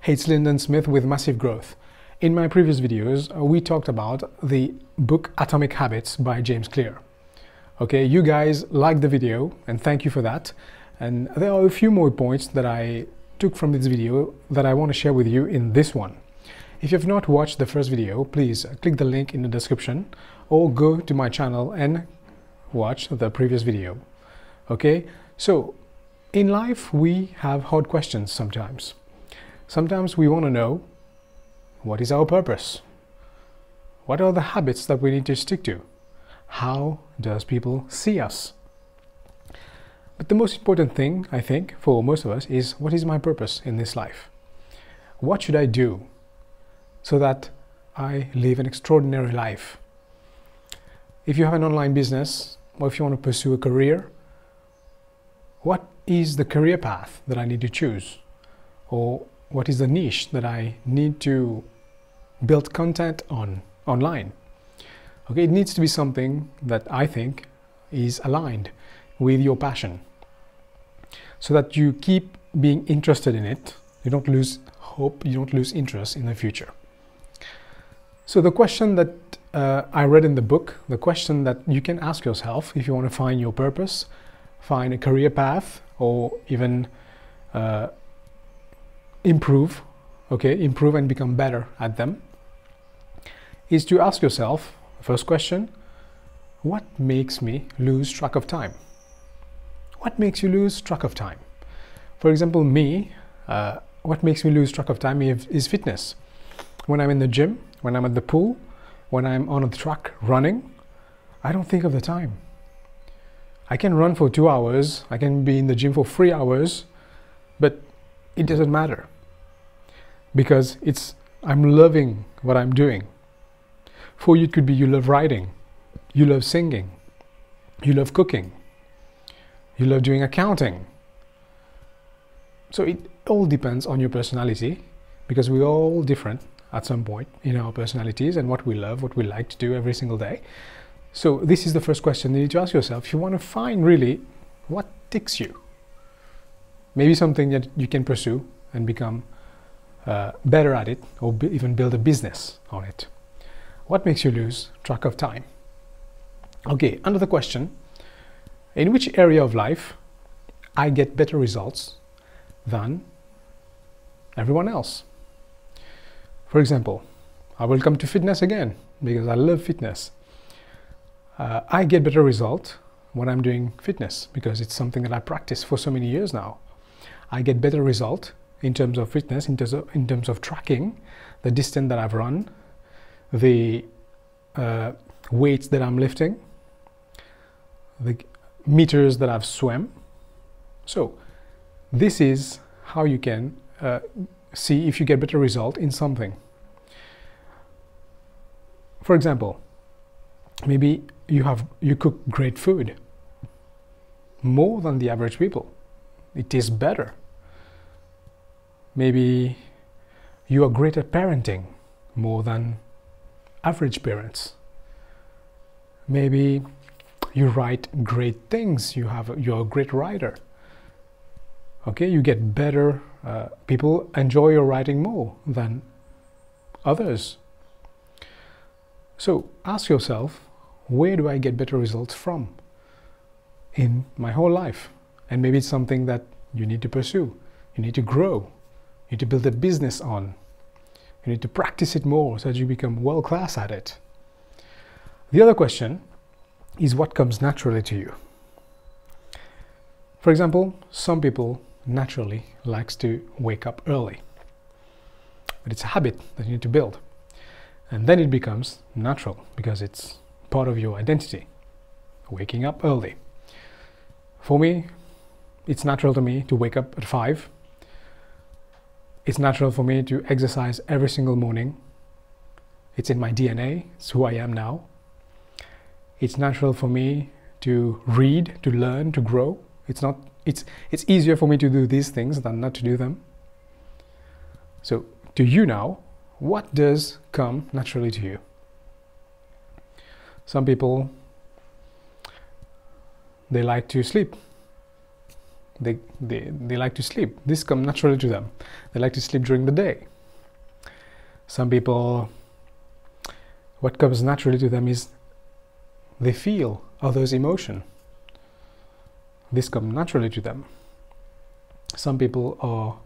Hey, it's Lyndon Smith with Massive Growth. In my previous videos, we talked about the book Atomic Habits by James Clear. Okay, you guys liked the video and thank you for that. And there are a few more points that I took from this video that I want to share with you in this one. If you have not watched the first video, please click the link in the description or go to my channel and watch the previous video. Okay, so in life we have hard questions sometimes. Sometimes we want to know, what is our purpose? What are the habits that we need to stick to? How does people see us? But the most important thing, I think, for most of us is, what is my purpose in this life? What should I do so that I live an extraordinary life? If you have an online business, or if you want to pursue a career, what is the career path that I need to choose? Or what is the niche that I need to build content on online? Okay, it needs to be something that I think is aligned with your passion, so that you keep being interested in it. You don't lose hope, you don't lose interest in the future. So the question that I read in the book, the question that you can ask yourself if you want to find your purpose, find a career path, or even improve and become better at them, is to ask yourself, first question, what makes me lose track of time? What makes you lose track of time? For example, me, what makes me lose track of time is fitness. When I'm in the gym, when I'm at the pool, when I'm on a track running, I don't think of the time. I can run for 2 hours, I can be in the gym for 3 hours, but it doesn't matter, because I'm loving what I'm doing. For you, it could be you love writing, you love singing, you love cooking, you love doing accounting. So it all depends on your personality, because we're all different at some point in our personalities and what we love, what we like to do every single day. So this is the first question you need to ask yourself. If you want to find really what ticks you, maybe something that you can pursue and become better at it, or even build a business on it. What makes you lose track of time? Okay, another question. In which area of life I get better results than everyone else? For example, I will come to fitness again, because I love fitness. I get better result when I'm doing fitness, because it's something that I practice for so many years now. I get better result in terms of fitness, in terms of tracking the distance that I've run, the weights that I'm lifting, the meters that I've swam. So this is how you can see if you get better result in something. For example, maybe you cook great food more than the average people. It tastes better. Maybe you are great at parenting more than average parents. Maybe you write great things. You're a great writer. Okay, you get better. People enjoy your writing more than others. So ask yourself, where do I get better results from in my whole life? And maybe it's something that you need to pursue. You need to grow. You need to build a business on. You need to practice it more so that you become world-class at it. The other question is, what comes naturally to you? For example, some people naturally likes to wake up early, but it's a habit that you need to build, and then it becomes natural because it's part of your identity, waking up early. For me, it's natural to me to wake up at 5. It's natural for me to exercise every single morning. It's in my DNA. It's who I am now. It's natural for me to read, to learn, to grow. It's easier for me to do these things than not to do them. So to you now, what does come naturally to you? Some people, they like to sleep. They like to sleep. This comes naturally to them. They like to sleep during the day. Some people, what comes naturally to them is they feel others' emotion. This comes naturally to them. Some people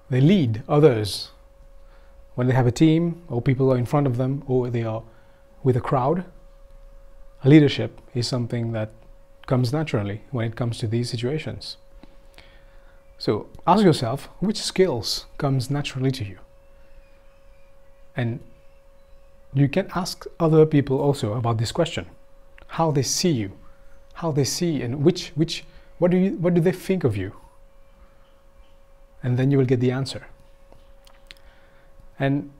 they lead others. When they have a team, or people are in front of them, or they are with a crowd, leadership is something that comes naturally when it comes to these situations. So ask yourself, which skills comes naturally to you? And you can ask other people also about this question, how they see you, how they see, and what do they think of you? And then you will get the answer. And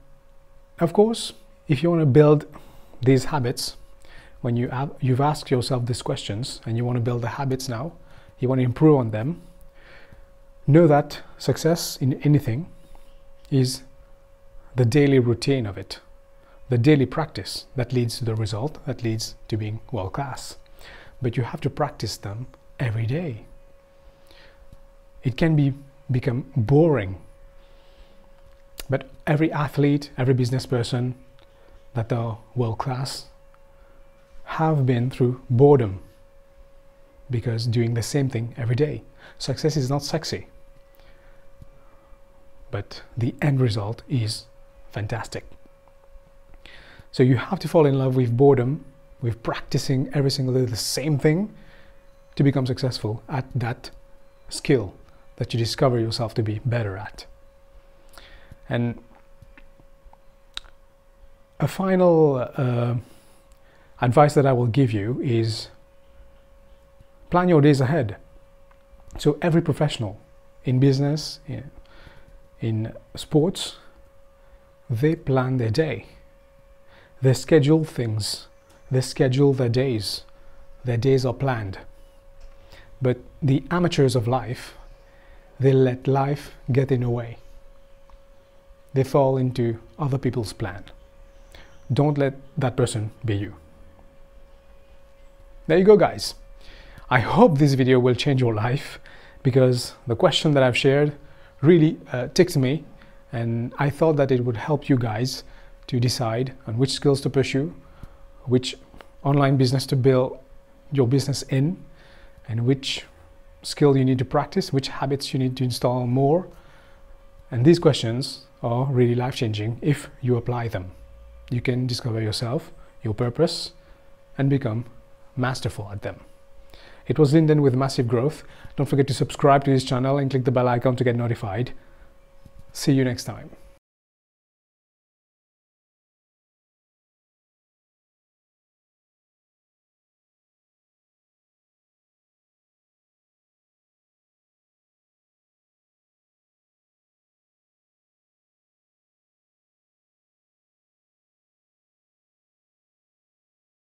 of course, if you want to build these habits, when you've asked yourself these questions and you want to build the habits now, you want to improve on them, know that success in anything is the daily routine of it, the daily practice that leads to the result, that leads to being world class. But you have to practice them every day. It can become boring, but every athlete, every business person that are world class have been through boredom, because doing the same thing every day. Success is not sexy, but the end result is fantastic. So you have to fall in love with boredom, with practicing every single day the same thing to become successful at that skill that you discover yourself to be better at. And a final advice that I will give you is plan your days ahead. So every professional in business, in sports, they plan their day. They schedule things. They schedule their days. Their days are planned. But the amateurs of life, they let life get in the way. They fall into other people's plan. Don't let that person be you. There you go, guys. I hope this video will change your life, because the question that I've shared really ticked me, and I thought that it would help you guys to decide on which skills to pursue, which online business to build your business in, and which skill you need to practice, which habits you need to install more. And these questions are really life-changing if you apply them. You can discover yourself, your purpose, and become masterful at them. It was Lyndon with Massive Growth. Don't forget to subscribe to this channel and click the bell icon to get notified. See you next time.